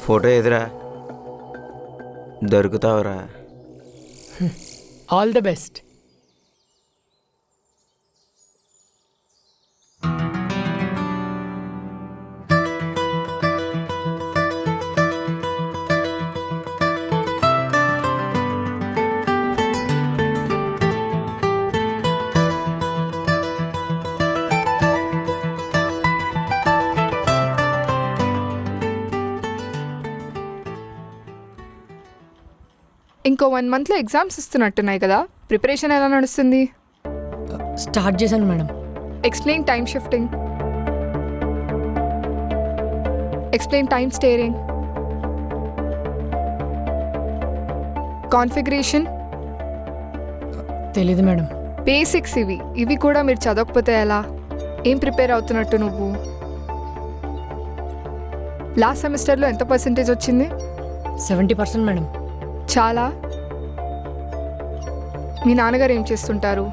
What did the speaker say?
Photo ఎదురా దొరుకుతావురా. All the best. ఇంకో 1 monthలో exams ఇస్తున్నట్టున్నాయి కదా, ప్రిపరేషన్ ఎలా నడుస్తుంది? స్టార్ట్ చేశాను madam. Explain time shifting, explain time steering, configuration. తెలీదు మేడం. బేసిక్స్ ఇవి కూడా మీరు చదవకపోతే ఎలా? ఏం ప్రిపేర్ అవుతున్నట్టు నువ్వు? లాస్ట్ సెమిస్టర్లో ఎంత పర్సెంటేజ్ వచ్చింది? 70% మేడం. చాలా. మీ నాన్నగారు ఏం చేస్తుంటారు?